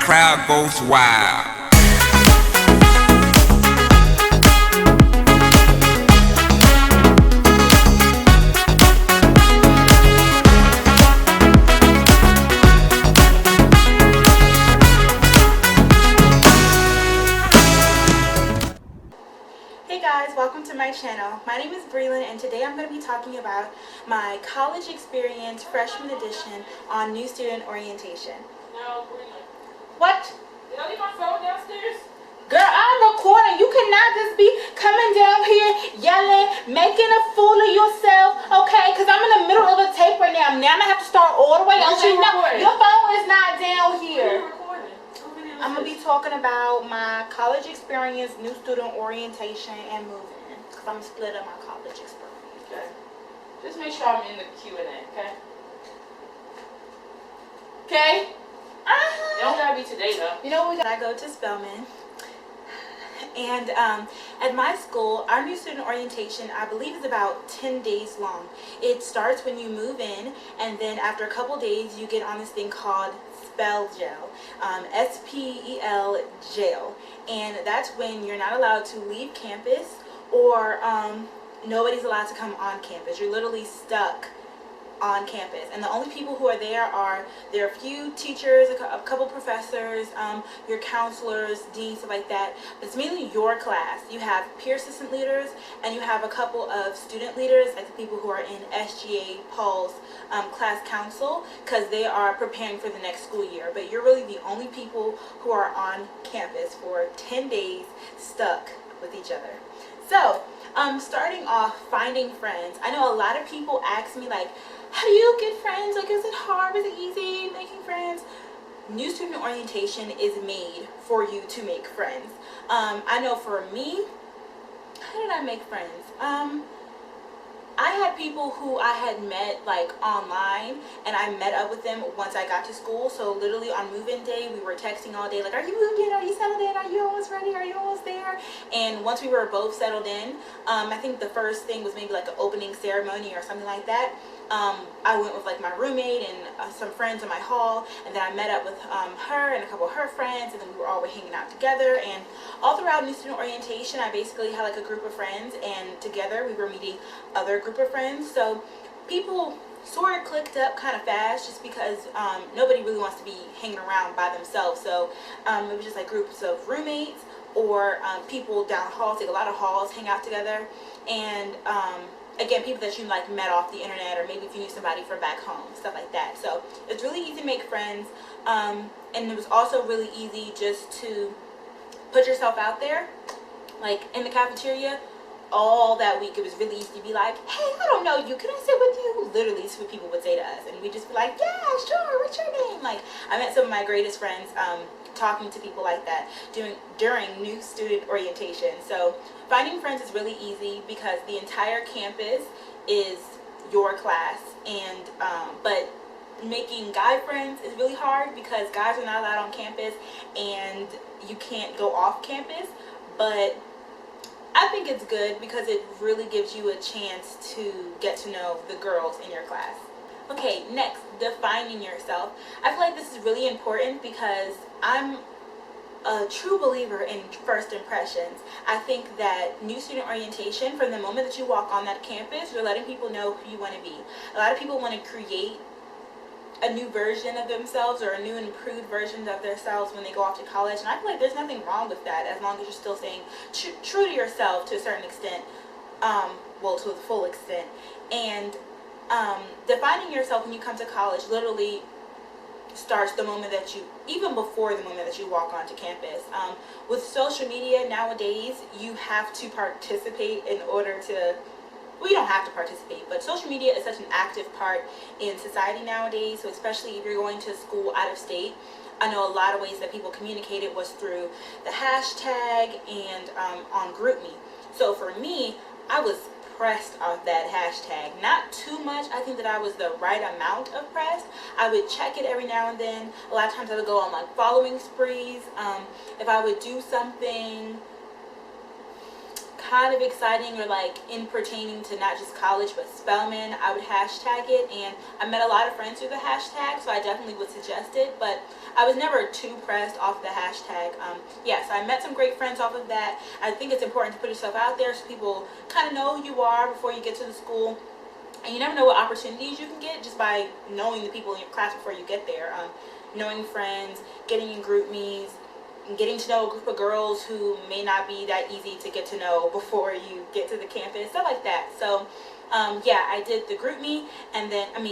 crowd goes wild. Hey guys, welcome to my channel. My name is Brelynn and today I'm going to be talking about my college experience freshman edition on new student orientation. No, Brelynn. What? Did I leave my phone downstairs? Girl, I'm recording. You cannot just be coming down here yelling, making a fool of yourself, okay? Because I'm in the middle of a tape right now. Now I'm going to have to start all the way over. No, your phone is not down here. I'm going to be talking about my college experience, new student orientation, and moving. Because I'm split up my college experience. Okay. Just make sure I'm in the Q&A, okay? Okay? It don't gotta be today, though. You know what we got? I go to Spelman. And at my school, our new student orientation, I believe, is about 10 days long. It starts when you move in, and then after a couple days, you get on this thing called Spell Gel, S-P-E-L Gel, and that's when you're not allowed to leave campus, or nobody's allowed to come on campus. You're literally stuck on campus, and the only people who are there are a few teachers, a couple professors, your counselors, deans, stuff like that. But it's mainly your class. You have peer assistant leaders, and you have a couple of student leaders, like the people who are in SGA Paul's class council, because they are preparing for the next school year. But you're really the only people who are on campus for 10 days stuck with each other. So starting off, finding friends. I know a lot of people ask me, like, how do you get friends? Like, is it hard? Is it easy making friends? New student orientation is made for you to make friends. I know for me, how did I make friends? I had people who I had met like online, and I met up with them once I got to school. So literally on move-in day, we were texting all day, like, are you moved in? Are you settled in? Are you almost ready? Are you almost there? And once we were both settled in, I think the first thing was maybe like an opening ceremony or something like that. I went with like my roommate and some friends in my hall, and then I met up with her and a couple of her friends, and then we were all hanging out together. And all throughout new student orientation, I basically had like a group of friends, and together we were meeting other group of friends. So people sort of clicked up kind of fast, just because nobody really wants to be hanging around by themselves. So it was just like groups of roommates or people down halls, like a lot of halls hang out together. And again, people that you like met off the internet, or maybe if you knew somebody from back home, stuff like that. So it's really easy to make friends, and it was also really easy just to put yourself out there. Like in the cafeteria, all that week, it was really easy to be like, hey, I don't know you, can I sit with you? Literally, this is what people would say to us, and we'd just be like, yeah, sure, what's your name? Like, I met some of my greatest friends talking to people like that during new student orientation. So finding friends is really easy because the entire campus is your class, and but making guy friends is really hard because guys are not allowed on campus and you can't go off campus. But I think it's good because it really gives you a chance to get to know the girls in your class. Okay, next, defining yourself. I feel like this is really important because I'm a true believer in first impressions. I think that new student orientation, from the moment that you walk on that campus, you're letting people know who you want to be. A lot of people want to create a new version of themselves or a new and improved version of themselves when they go off to college, and I feel like there's nothing wrong with that as long as you're still staying true to yourself to a certain extent, well, to the full extent. And defining yourself when you come to college literally starts the moment that you, even before the moment that you walk onto campus. With social media nowadays, you have to participate in order to, well, you don't have to participate, but social media is such an active part in society nowadays. So especially if you're going to school out of state, I know a lot of ways that people communicated was through the hashtag and on GroupMe. So for me, I was pressed off that hashtag. Not too much. I think that I was the right amount of pressed. I would check it every now and then. A lot of times I would go on like following sprees. If I would do something kind of exciting or like in pertaining to not just college but Spelman, I would hashtag it, and I met a lot of friends through the hashtag, so I definitely would suggest it, but I was never too pressed off the hashtag. So I met some great friends off of that. I think it's important to put yourself out there so people kind of know who you are before you get to the school. And you never know what opportunities you can get just by knowing the people in your class before you get there. Knowing friends, getting in group meets, getting to know a group of girls who may not be that easy to get to know before you get to the campus, stuff like that. So I did the group me, and then I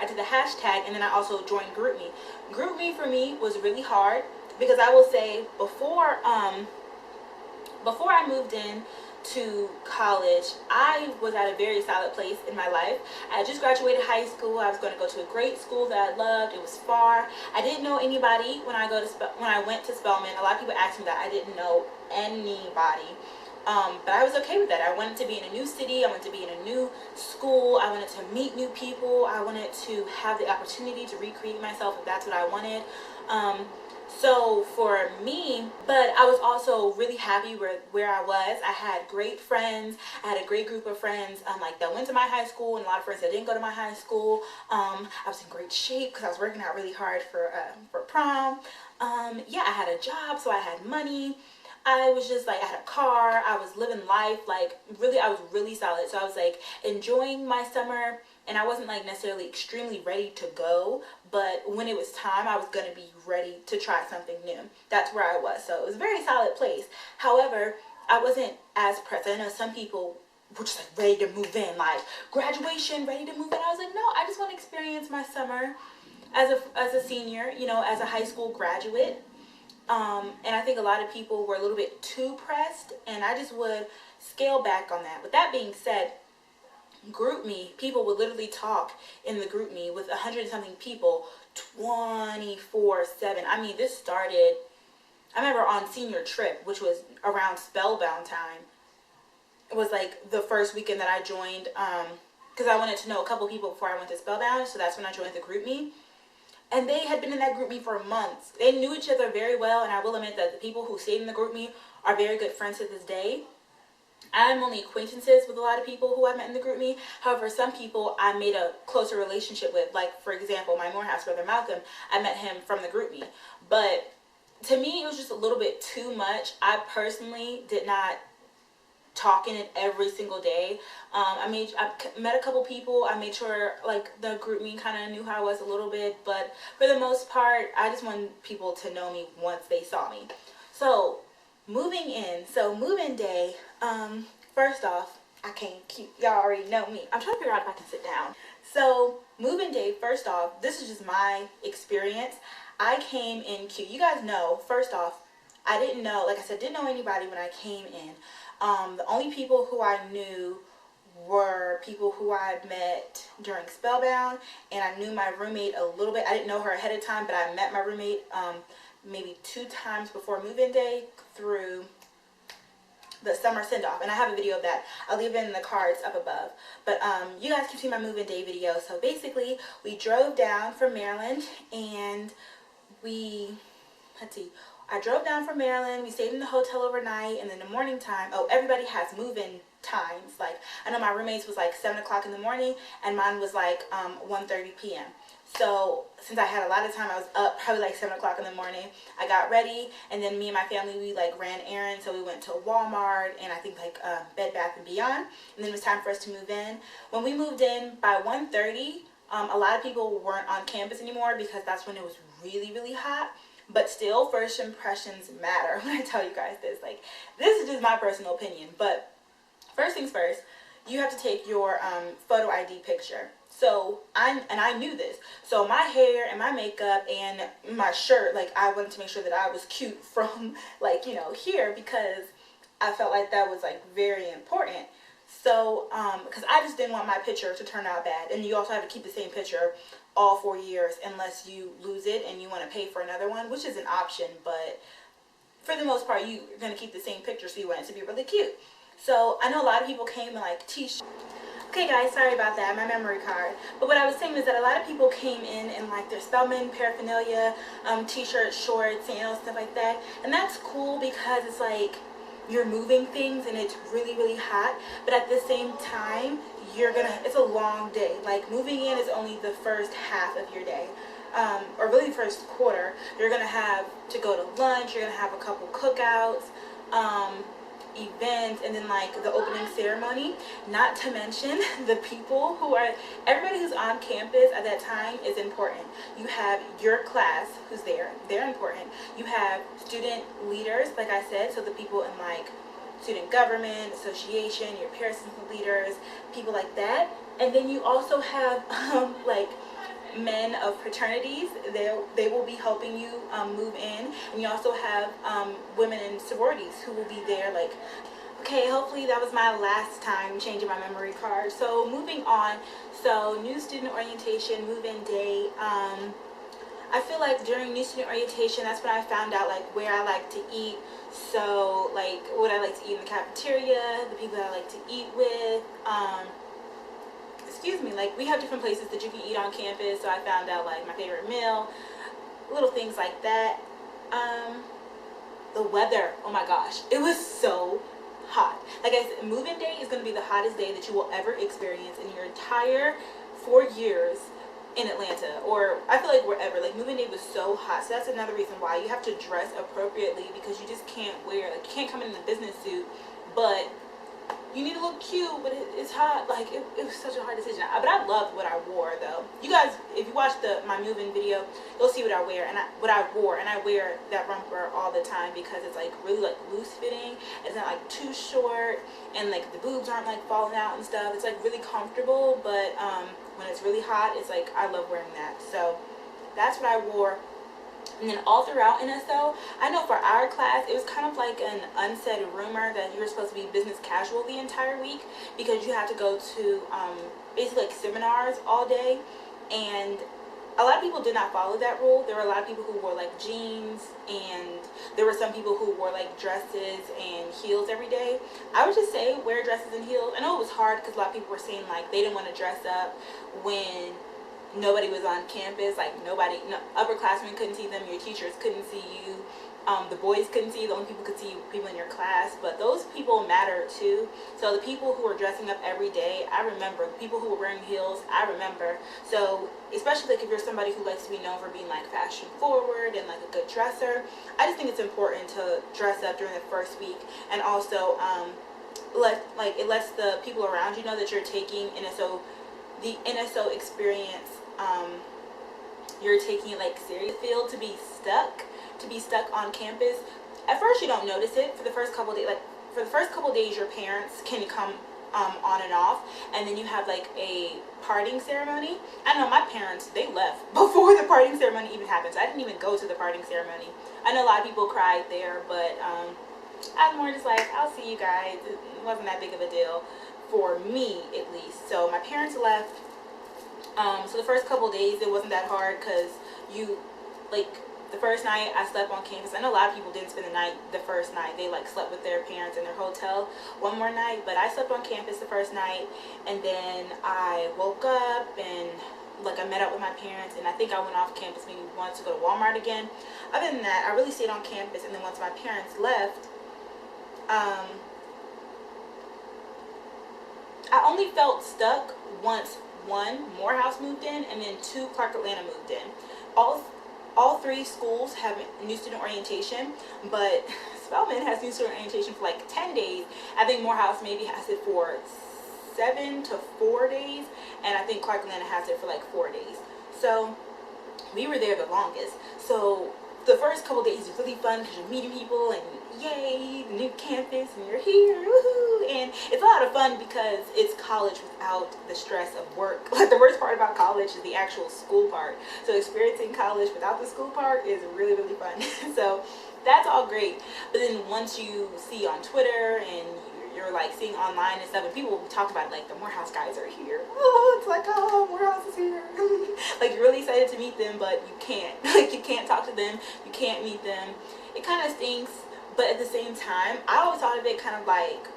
did the hashtag, and then I also joined group me. Group me for me was really hard because I will say before I moved in to college, I was at a very solid place in my life. I just graduated high school. I was going to go to a great school that I loved. It was far. I didn't know anybody when I went to Spelman. A lot of people asked me that. I didn't know anybody. But I was okay with that. I wanted to be in a new city. I wanted to be in a new school. I wanted to meet new people. I wanted to have the opportunity to recreate myself if that's what I wanted. So for me, but I was also really happy where I was. I had great friends. I had a great group of friends that went to my high school, and a lot of friends that didn't go to my high school. I was in great shape because I was working out really hard for prom. I had a job, so I had money. I was just like, I had a car. I was living life. Like really, I was really solid. So I was like enjoying my summer. And I wasn't like necessarily extremely ready to go, but when it was time, I was going to be ready to try something new. That's where I was. So it was a very solid place. However, I wasn't as pressed. I know some people were just like ready to move in, like graduation, ready to move in. I was like, no, I just want to experience my summer as a senior, as a high school graduate. And I think a lot of people were a little bit too pressed, and I just would scale back on that. With that being said, group me, people would literally talk in the group me with 100 and something people 24/7. I mean, this started, I remember on senior trip, which was around Spellbound time. It was like the first weekend that I joined, because I wanted to know a couple people before I went to Spellbound, so that's when I joined the group me. And they had been in that group me for months. They knew each other very well, and I will admit that the people who stayed in the group me are very good friends to this day. I'm only acquaintances with a lot of people who I met in the group me. However, some people I made a closer relationship with. Like, for example, my Morehouse brother Malcolm, I met him from the group me. But to me, it was just a little bit too much. I personally did not talk in it every single day. I met a couple people. I made sure like the group me kind of knew how I was a little bit. But for the most part, I just wanted people to know me once they saw me. So moving in. So move-in day. First off, I came cute. Y'all already know me. I'm trying to figure out if I can sit down. So move-in day, first off, this is just my experience. I came in cute. You guys know, first off, I didn't know, like I said, didn't know anybody when I came in. The only people who I knew were people who I had met during Spellbound, and I knew my roommate a little bit. I didn't know her ahead of time, but I met my roommate maybe 2 times before move-in day through the summer send-off, and I have a video of that. I'll leave it in the cards up above. But you guys can see my move-in day video. So basically, we drove down from Maryland, and I drove down from Maryland. We stayed in the hotel overnight, and then the morning time, everybody has move-in times. Like, I know my roommate's was like 7 o'clock in the morning, and mine was like 1:30 p.m. So since I had a lot of time, I was up probably like 7 o'clock in the morning. I got ready, and then me and my family, we like ran errands. So we went to Walmart and I think like Bed Bath & Beyond, and then it was time for us to move in. When we moved in by 1:30, a lot of people weren't on campus anymore because that's when it was really, really hot. But still, first impressions matter when I tell you guys this. Like, this is just my personal opinion. But first things first, you have to take your photo ID picture. So I knew this. So my hair and my makeup and my shirt, like I wanted to make sure that I was cute from like, here, because I felt like that was like very important. So because I just didn't want my picture to turn out bad. And you also have to keep the same picture all 4 years unless you lose it and you want to pay for another one, which is an option. But for the most part, you're going to keep the same picture, so you want it to be really cute. So I know a lot of people came in like t-shirts. Okay guys, sorry about that, my memory card. But what I was saying is that a lot of people came in like their Spelman paraphernalia, t-shirts, shorts, sandals, stuff like that. And that's cool because it's like, you're moving things and it's really, really hot, but at the same time, it's a long day. Like, moving in is only the first half of your day, or really the first quarter. You're gonna have to go to lunch, you're gonna have a couple cookouts, events, and then like the opening ceremony. Not to mention the people everybody who's on campus at that time is important. You have your class who's there, they're important. You have student leaders, like I said, so the people in like student government, association, your peer assistant leaders, people like that. And then you also have like men of fraternities. They will be helping you move in, and you also have women in sororities who will be there. Like, okay, hopefully that was my last time changing my memory card. So moving on, so new student orientation, move-in day. I feel like during new student orientation, that's when I found out like where I like to eat. So like what I like to eat in the cafeteria, the people that I like to eat with. Excuse me, like we have different places that you can eat on campus, so I found out like my favorite meal, little things like that. The weather, oh my gosh, it was so hot. Like I said, move-in day is going to be the hottest day that you will ever experience in your entire 4 years in Atlanta, or I feel like wherever. Like, move-in day was so hot, so that's another reason why you have to dress appropriately, because you just can't wear, like, you can't come in a business suit, but you need to look cute, but it's hot. Like, it was such a hard decision. But I loved what I wore, though. You guys, if you watch my move-in video, you'll see what I wear and what I wore. And I wear that romper all the time because it's like really like loose fitting. It's not like too short, and like the boobs aren't like falling out and stuff. It's like really comfortable, but when it's really hot, it's like I love wearing that. So that's what I wore. And then all throughout NSO, I know for our class, it was kind of like an unsaid rumor that you were supposed to be business casual the entire week, because you had to go to basically like seminars all day. And a lot of people did not follow that rule. There were a lot of people who wore like jeans, and there were some people who wore like dresses and heels every day. I would just say wear dresses and heels. I know it was hard because a lot of people were saying like they didn't want to dress up when nobody was on campus. Like upperclassmen couldn't see them, your teachers couldn't see you, the boys couldn't see you, the only people could see people in your class. But those people matter too. So the people who were dressing up every day, I remember. The people who were wearing heels, I remember. So especially like if you're somebody who likes to be known for being like fashion forward and like a good dresser, I just think it's important to dress up during the first week. And also it lets the people around you know that you're taking the NSO experience, you're taking it like serious. Feel to be stuck on campus. At first you don't notice it. For the first couple of days, your parents can come on and off, and then you have like a parting ceremony. I know my parents, they left before the parting ceremony even happened, so I didn't even go to the parting ceremony. I know a lot of people cried there, but I'm more just like, I'll see you guys. It wasn't that big of a deal for me, at least. So my parents left. So the first couple days it wasn't that hard, because the first night I slept on campus. I know a lot of people didn't spend the night the first night. They like slept with their parents in their hotel one more night, but I slept on campus the first night, and then I woke up and like I met up with my parents, and I think I went off campus maybe once to go to Walmart again. Other than that, I really stayed on campus. And then once my parents left, I only felt stuck once. One, Morehouse moved in, and then two, Clark Atlanta moved in. All three schools have new student orientation, but Spelman has new student orientation for like 10 days. I think Morehouse maybe has it for 7 to 4 days, and I think Clark Atlanta has it for like 4 days. So we were there the longest. So the first couple days is really fun because you're meeting people, and yay, the new campus, and you're here, woohoo! And it's a lot of fun because it's college without the stress of work. Like, the worst part about college is the actual school part. So experiencing college without the school part is really, really fun. So that's all great. But then once you see on Twitter and you're like seeing online and stuff, and people will talk about it, like, the Morehouse guys are here. Oh, it's like, oh, Morehouse is here. Like, you're really excited to meet them, but you can't. Like, you can't talk to them. You can't meet them. It kind of stinks, but at the same time, I always thought of it kind of like,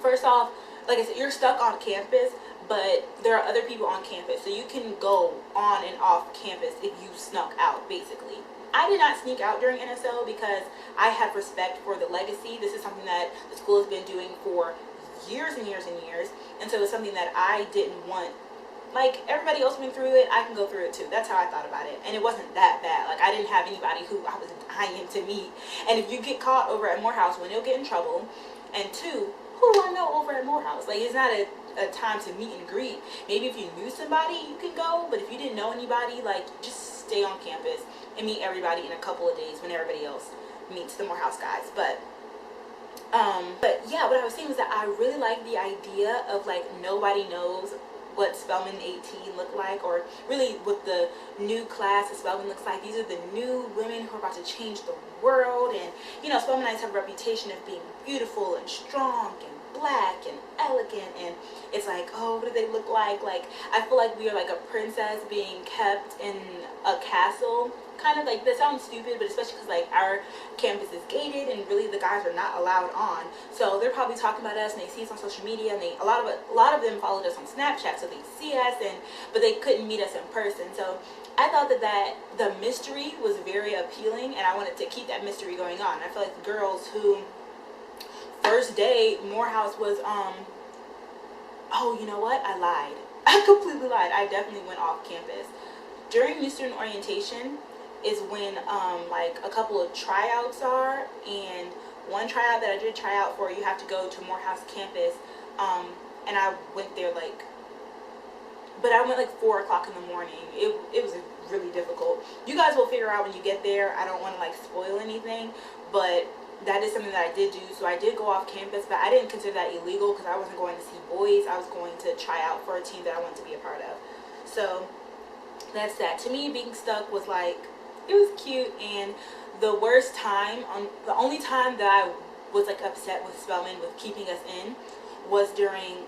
first off, like I said, you're stuck on campus, but there are other people on campus, so you can go on and off campus if you snuck out, basically. I did not sneak out during NSO because I have respect for the legacy. This is something that the school has been doing for years and years and years. And so it's something that I didn't want. Like, everybody else went through it, I can go through it too. That's how I thought about it. And it wasn't that bad. Like, I didn't have anybody who I was dying to meet. And if you get caught over at Morehouse, one, you'll get in trouble. And two, who do I know over at Morehouse? Like, it's not a time to meet and greet. Maybe if you knew somebody, you could go. But if you didn't know anybody, like, just stay on campus and meet everybody in a couple of days when everybody else meets the Morehouse guys. But yeah, what I was saying was that I really like the idea of, like, nobody knows what Spelman 18 look like, or really what the new class of Spelman looks like. These are the new women who are about to change the world. And, you know, Spelmanites have a reputation of being beautiful and strong and black and elegant, and it's like, oh, what do they look like? Like, I feel like we are like a princess being kept in a castle. Kind of like, that sounds stupid, but especially because, like, our campus is gated and really the guys are not allowed on. So they're probably talking about us and they see us on social media, and a lot of them followed us on Snapchat, so they see us, but they couldn't meet us in person. So I thought that the mystery was very appealing, and I wanted to keep that mystery going on. I feel like the girls who first day Morehouse was oh, you know what? I lied. I completely lied. I definitely went off campus. During new student orientation is when like a couple of tryouts are, and one tryout that I did try out for, you have to go to Morehouse campus, and I went there like, but I went like 4 o'clock in the morning. It was really difficult. You guys will figure out when you get there. I don't want to like spoil anything, but that is something that I did do. So I did go off campus, but I didn't consider that illegal because I wasn't going to see boys. I was going to try out for a team that I wanted to be a part of. So that's that. To me, being stuck was like, it was cute. And the worst time, the only time that I was like upset with Spelman with keeping us in was during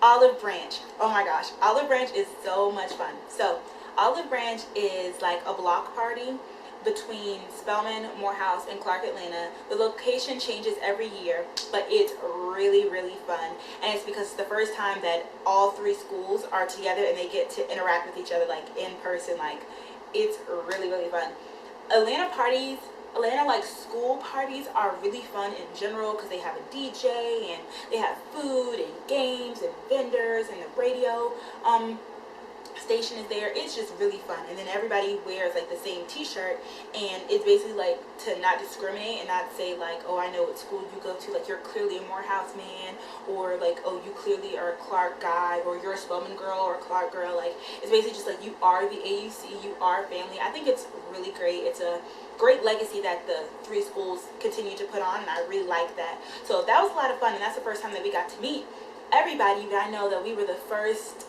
Olive Branch. Oh my gosh, Olive Branch is so much fun. So Olive Branch is like a block party between Spelman, Morehouse, and Clark Atlanta. The location changes every year, but it's really, really fun. And it's because it's the first time that all three schools are together and they get to interact with each other like in person. Like, it's really, really fun. Atlanta like school parties are really fun in general because they have a DJ and they have food and games and vendors, and the radio station is there. It's just really fun. And then everybody wears like the same t-shirt, and it's basically like to not discriminate and not say like, oh, I know what school you go to, like you're clearly a Morehouse man, or like, oh, you clearly are a Clark guy, or you're a Spelman girl or a Clark girl. Like, it's basically just like, you are the AUC, you are family. I think it's really great. It's a great legacy that the three schools continue to put on, and I really like that. So that was a lot of fun, and that's the first time that we got to meet everybody. You gotta know that we were the first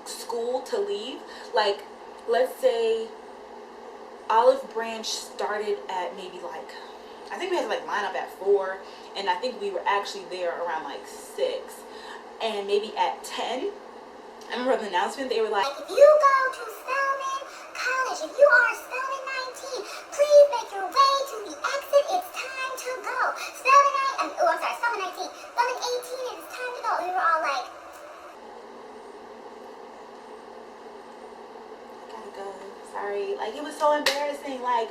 school to leave. Like, let's say Olive Branch started at maybe like, I think we had to like line up at 4, and I think we were actually there around like 6, and maybe at 10, I remember the announcement, they were like, if you go to Spelman College, if you are Spelman 19, please make your way to the exit. It's time to go. Spelman 19, Spelman 18, it's time to go. We were all like, go, sorry. Like, it was so embarrassing. Like,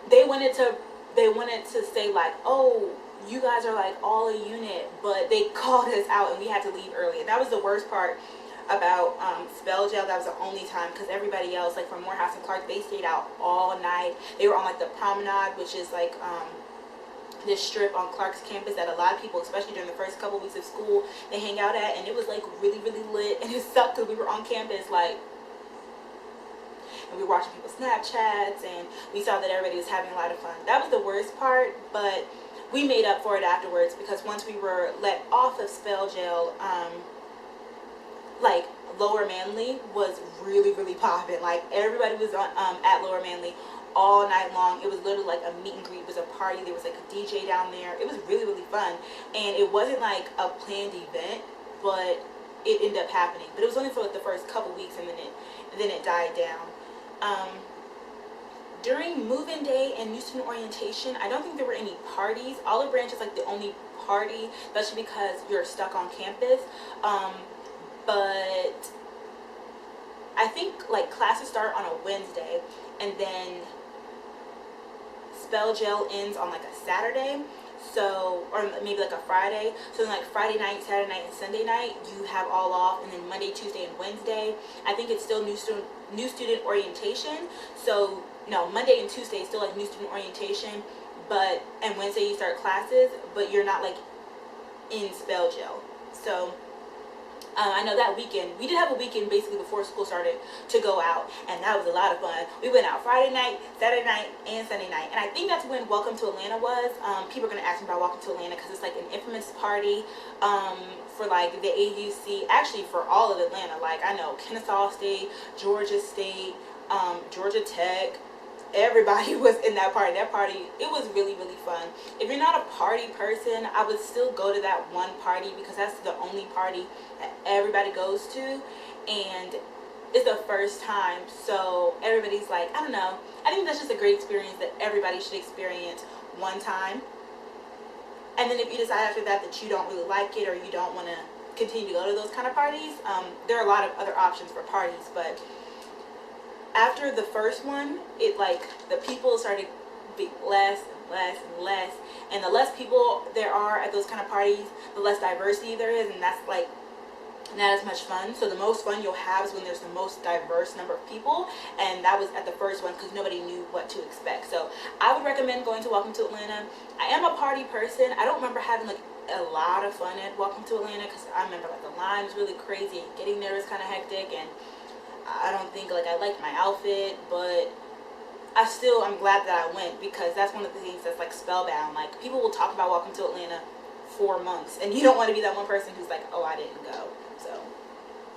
they wanted to say like, oh, you guys are like all a unit, but they called us out and we had to leave early. And that was the worst part about Spell Jail. That was the only time, because everybody else, like from Morehouse and Clark, they stayed out all night. They were on like the promenade, which is like this strip on Clark's campus that a lot of people, especially during the first couple weeks of school, they hang out at, and it was like really, really lit. And it sucked because we were on campus like, and we were watching people's Snapchats, and we saw that everybody was having a lot of fun. That was the worst part, but we made up for it afterwards, because once we were let off of Spell Jail, like Lower Manly was really, really popping. Like, everybody was on at Lower Manly all night long. It was literally like a meet and greet. It was a party. There was like a DJ down there. It was really, really fun, and it wasn't like a planned event, but it ended up happening. But it was only for like the first couple weeks, and then it died down. During move-in day and new student orientation, I don't think there were any parties. Olive Branch is like the only party, especially because you're stuck on campus. But I think like classes start on a Wednesday, and then Spell Gel ends on like a Saturday. So, or maybe like a Friday. So then like Friday night, Saturday night, and Sunday night, you have all off, and then Monday, Tuesday, and Wednesday, I think it's still new student orientation. So no, Monday and Tuesday is still like new student orientation, and Wednesday you start classes, but you're not like in Spell Gel. So I know that weekend, we did have a weekend basically before school started to go out, and that was a lot of fun. We went out Friday night, Saturday night, and Sunday night, and I think that's when Welcome to Atlanta was. People are going to ask me about Welcome to Atlanta because it's like an infamous party for like the AUC, actually for all of Atlanta. Like I know Kennesaw State, Georgia State, Georgia Tech, everybody was in that party. That party, it was really, really fun. If you're not a party person, I would still go to that one party because that's the only party that everybody goes to, and it's the first time, so everybody's like, I don't know, I think that's just a great experience that everybody should experience one time. And then if you decide after that that you don't really like it, or you don't want to continue to go to those kind of parties, there are a lot of other options for parties, but after the first one, it like the people started to be less and less and less, and the less people there are at those kind of parties, the less diversity there is, and that's like not as much fun. So the most fun you'll have is when there's the most diverse number of people, and that was at the first one because nobody knew what to expect. So I would recommend going to Welcome to Atlanta. I am a party person. I don't remember having like a lot of fun at Welcome to Atlanta because I remember like the line was really crazy and getting there was kind of hectic, and I don't think like I liked my outfit, but I'm glad that I went because that's one of the things that's like spellbound. Like people will talk about Welcome to Atlanta for months, and you don't want to be that one person who's like, oh, I didn't go. So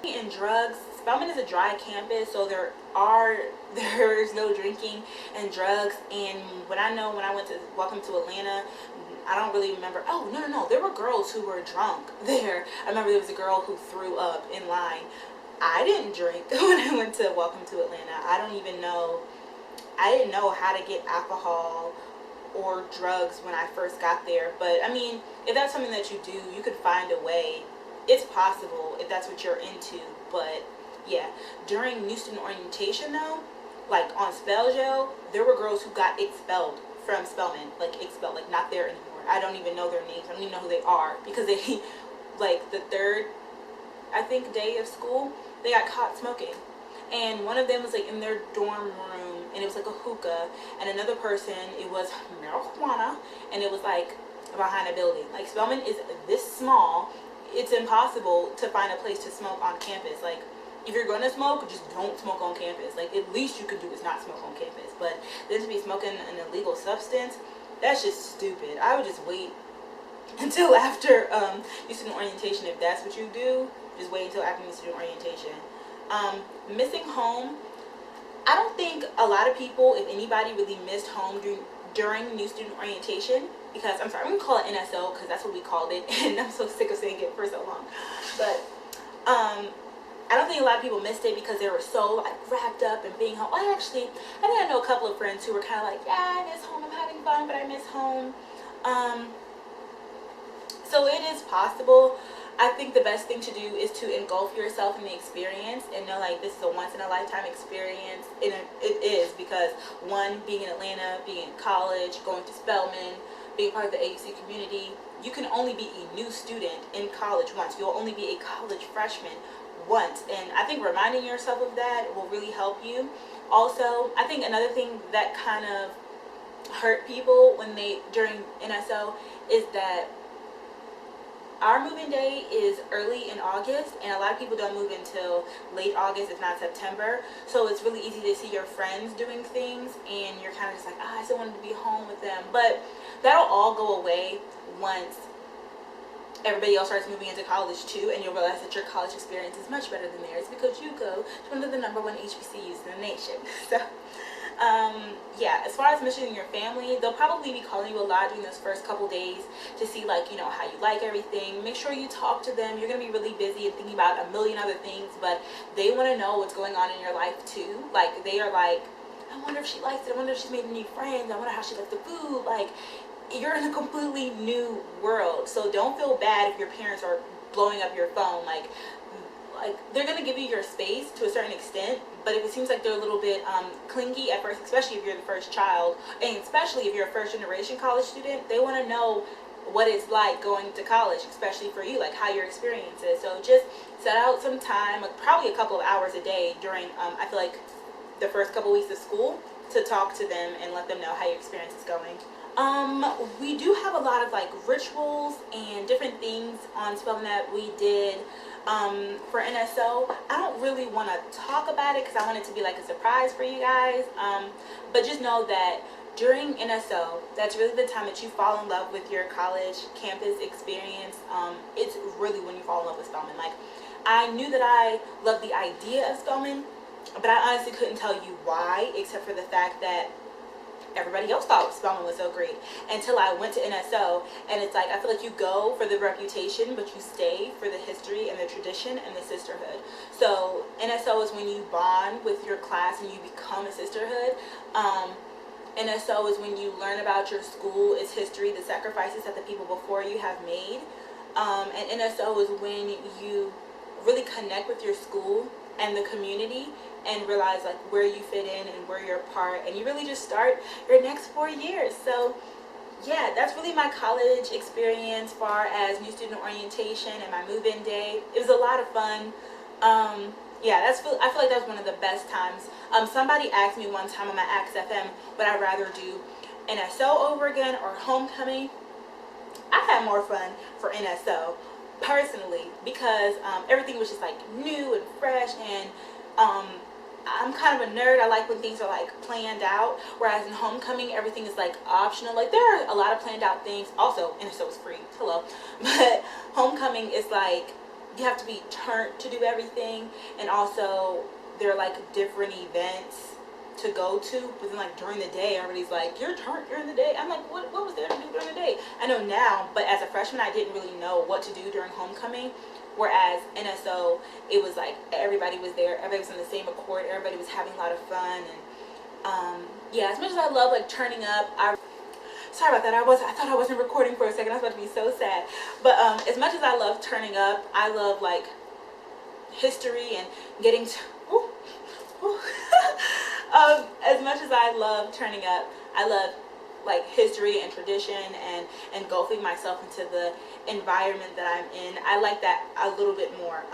in drugs, Spelman is a dry campus, so there's no drinking and drugs. And when I went to Welcome to Atlanta, I don't really remember. Oh, no, there were girls who were drunk there. I remember there was a girl who threw up in line. I didn't drink when I went to Welcome to Atlanta. I didn't know how to get alcohol or drugs when I first got there. But I mean, if that's something that you do, you could find a way. It's possible if that's what you're into. But yeah, during new student orientation though, like on Spell Gel, there were girls who got expelled from Spelman, like expelled, like not there anymore. I don't even know their names. I don't even know who they are because they, like the third, I think, day of school, they got caught smoking, and one of them was like in their dorm room, and it was like a hookah, and another person, it was marijuana, and it was like behind a building. Like Spelman is this small, it's impossible to find a place to smoke on campus. Like if you're gonna smoke, just don't smoke on campus. Like at least you could do is not smoke on campus, but then to be smoking an illegal substance, that's just stupid. I would just wait until after new student orientation if that's what you do. Just wait until after student orientation. Missing home. I don't think a lot of people, if anybody, really missed home during new student orientation, because I'm going to call it NSO because that's what we called it, and I'm so sick of saying it for so long. But I don't think a lot of people missed it because they were so like wrapped up in being home. I think I know a couple of friends who were kind of like, yeah, I miss home, I'm having fun, but I miss home. So it is possible. I think the best thing to do is to engulf yourself in the experience and know like this is a once in a lifetime experience. And it is because one, being in Atlanta, being in college, going to Spelman, being part of the AUC community, you can only be a new student in college once. You'll only be a college freshman once. And I think reminding yourself of that will really help you. Also, I think another thing that kind of hurt people during NSO is that our move-in day is early in August, and a lot of people don't move until late August, if not September. So it's really easy to see your friends doing things, and you're kind of just like, I still wanted to be home with them. But that'll all go away once everybody else starts moving into college too, and you'll realize that your college experience is much better than theirs because you go to one of the #1 HBCUs in the nation. So yeah, as far as missing your family, they'll probably be calling you a lot during those first couple days to see like, you know, how you like everything. Make sure you talk to them. You're going to be really busy and thinking about a million other things, but they want to know what's going on in your life too. Like they are like, I wonder if she likes it. I wonder if she's made any friends. I wonder how she likes the food. Like you're in a completely new world. So don't feel bad if your parents are blowing up your phone. Like like, they're gonna give you your space to a certain extent, but if it seems like they're a little bit clingy at first, especially if you're the first child, and especially if you're a first generation college student, they want to know what it's like going to college, especially for you, like how your experience is. So just set out some time, like probably a couple of hours a day during I feel like the first couple weeks of school, to talk to them and let them know how your experience is going. We do have a lot of like rituals and different things on Spelman that we did for NSO. I don't really want to talk about it because I want it to be like a surprise for you guys, but just know that during NSO, that's really the time that you fall in love with your college campus experience. It's really when you fall in love with Spelman. Like, I knew that I loved the idea of Spelman, but I honestly couldn't tell you why, except for the fact that everybody else thought Spelman was so great until I went to NSO. And it's like, I feel like you go for the reputation, but you stay for the history and the tradition and the sisterhood. So NSO is when you bond with your class and you become a sisterhood. NSO is when you learn about your school, its history, the sacrifices that the people before you have made. And NSO is when you really connect with your school and the community and realize like where you fit in and where you're a part, and you really just start your next 4 years. So yeah, that's really my college experience as far as new student orientation and my move-in day. It was a lot of fun. Yeah, I feel like that was one of the best times. Somebody asked me one time on my Axe FM, would I rather do NSO over again or homecoming? I had more fun for NSO personally, because everything was just like new and fresh, and I'm kind of a nerd. I like when things are like planned out, whereas in homecoming everything is like optional. Like, there are a lot of planned out things. Also, NSO is free, hello, but homecoming is like you have to be turned to do everything, and also there are like different events to go to, but then like during the day everybody's like, you're turned during the day. I'm like, what was there to do during the day? I know now, but as a freshman I didn't really know what to do during homecoming, whereas NSO, it was like everybody was there, everybody was in the same accord, everybody was having a lot of fun. And yeah, as much as I love like turning up, sorry about that, I thought I wasn't recording for a second. I was about to be so sad. But as much as I love turning up, I love like history and getting to as much as I love turning up, I love like history and tradition and engulfing myself into the environment that I'm in. I like that a little bit more.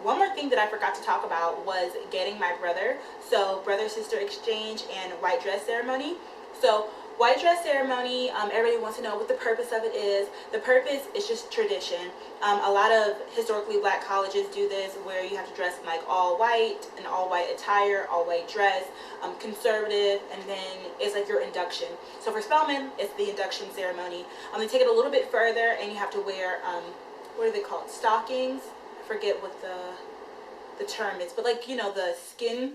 One more thing that I forgot to talk about was getting my brother. So brother-sister exchange and white dress ceremony. So white dress ceremony, everybody wants to know what the purpose of it is. The purpose is just tradition. A lot of historically black colleges do this, where you have to dress in like all white, an all white attire, all white dress, conservative, and then it's like your induction. So for Spelman, it's the induction ceremony. They take it a little bit further, and you have to wear, what are they called? Stockings? I forget what the term is, but like, you know, the skin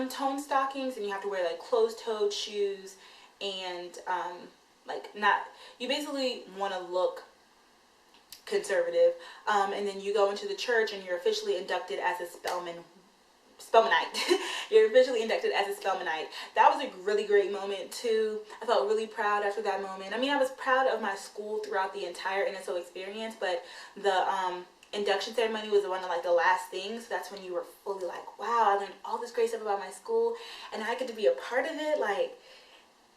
tone stockings, and you have to wear like closed-toed shoes. And like, not, you basically want to look conservative, and then you go into the church and you're officially inducted as a Spelmanite. You're officially inducted as a Spelmanite. That was a really great moment too. I felt really proud after that moment. I mean, I was proud of my school throughout the entire NSO experience, but the induction ceremony was one of like the last things. So that's when you were fully like, wow, I learned all this great stuff about my school, and I get to be a part of it. Like,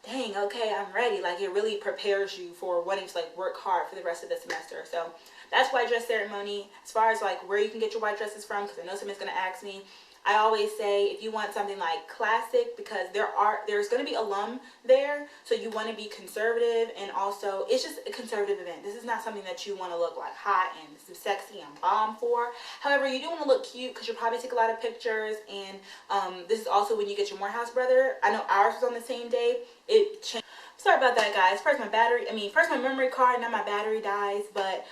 dang, okay, I'm ready. Like, it really prepares you for wanting to like work hard for the rest of the semester. So that's white dress ceremony. As far as like where you can get your white dresses from, because I know someone's gonna ask me, I always say if you want something like classic, because there's going to be alum there, so you want to be conservative, and also it's just a conservative event. This is not something that you want to look like hot and sexy and bomb for. However, you do want to look cute because you'll probably take a lot of pictures, and this is also when you get your Morehouse brother. I know ours was on the same day. It changed. Sorry about that, guys. First my memory card, now my battery dies, but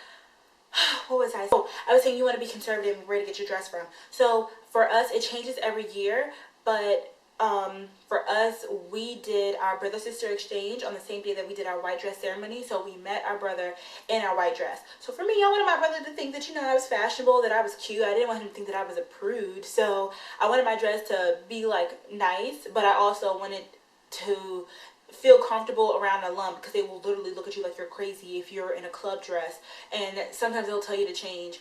what was I? Oh, I was saying you want to be conservative and where to get your dress from. So for us, it changes every year, but for us, we did our brother-sister exchange on the same day that we did our white dress ceremony. So we met our brother in our white dress. So for me, I wanted my brother to think that, you know, I was fashionable, that I was cute. I didn't want him to think that I was a prude. So I wanted my dress to be like nice, but I also wanted to feel comfortable around a lump, because they will literally look at you like you're crazy if you're in a club dress, and sometimes they'll tell you to change.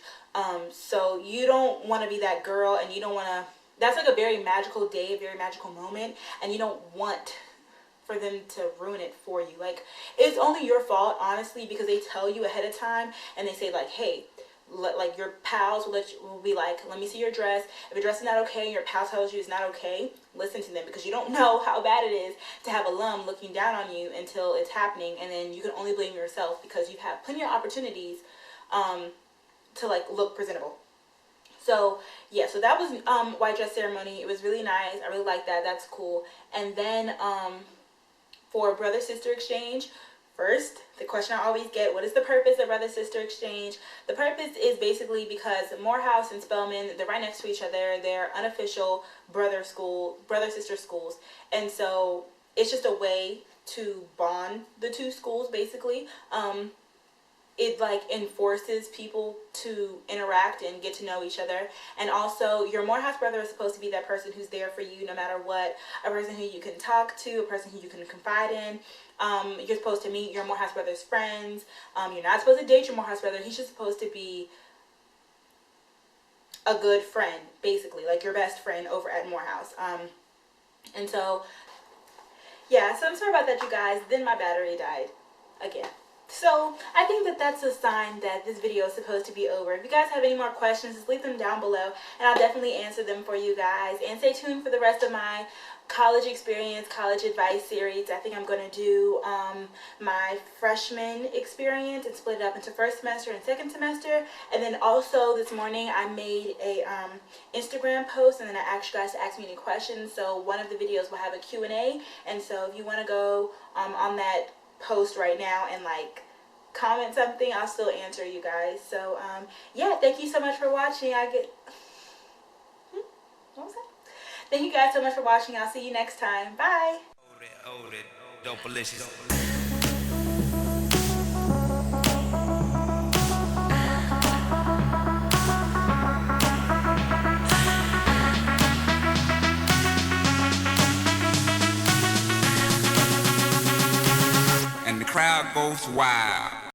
So you don't want to be that girl, and you don't want to, that's like a very magical day, a very magical moment, and you don't want for them to ruin it for you. Like, it's only your fault, honestly, because they tell you ahead of time, and they say like, hey, like your pals will be like, let me see your dress. If your dress is not okay and your pal tells you it's not okay, listen to them, because you don't know how bad it is to have a lum looking down on you until it's happening, and then you can only blame yourself because you've had plenty of opportunities to like look presentable. So yeah, so that was white dress ceremony. It was really nice. I really like that. That's cool. And then for brother sister exchange, first, the question I always get, what is the purpose of brother-sister exchange? The purpose is basically because Morehouse and Spelman, they're right next to each other. They're unofficial brother-sister schools. And so it's just a way to bond the two schools, basically. It like enforces people to interact and get to know each other. And also, your Morehouse brother is supposed to be that person who's there for you no matter what, a person who you can talk to, a person who you can confide in. You're supposed to meet your Morehouse brother's friends. You're not supposed to date your Morehouse brother. He's just supposed to be a good friend, basically, like your best friend over at Morehouse. And so, yeah, so I'm sorry about that, you guys. Then my battery died again. So I think that that's a sign that this video is supposed to be over. If you guys have any more questions, just leave them down below, and I'll definitely answer them for you guys. And stay tuned for the rest of my college experience, college advice series. I think I'm going to do my freshman experience and split it up into first semester and second semester. And then also this morning I made a Instagram post, and then I asked you guys to ask me any questions. So one of the videos will have a Q&A, and so if you want to go on that post right now and like comment something, I'll still answer you guys. So yeah, thank you so much for watching. What was that? Thank you guys so much for watching. I'll see you next time. Bye. And the crowd goes wild.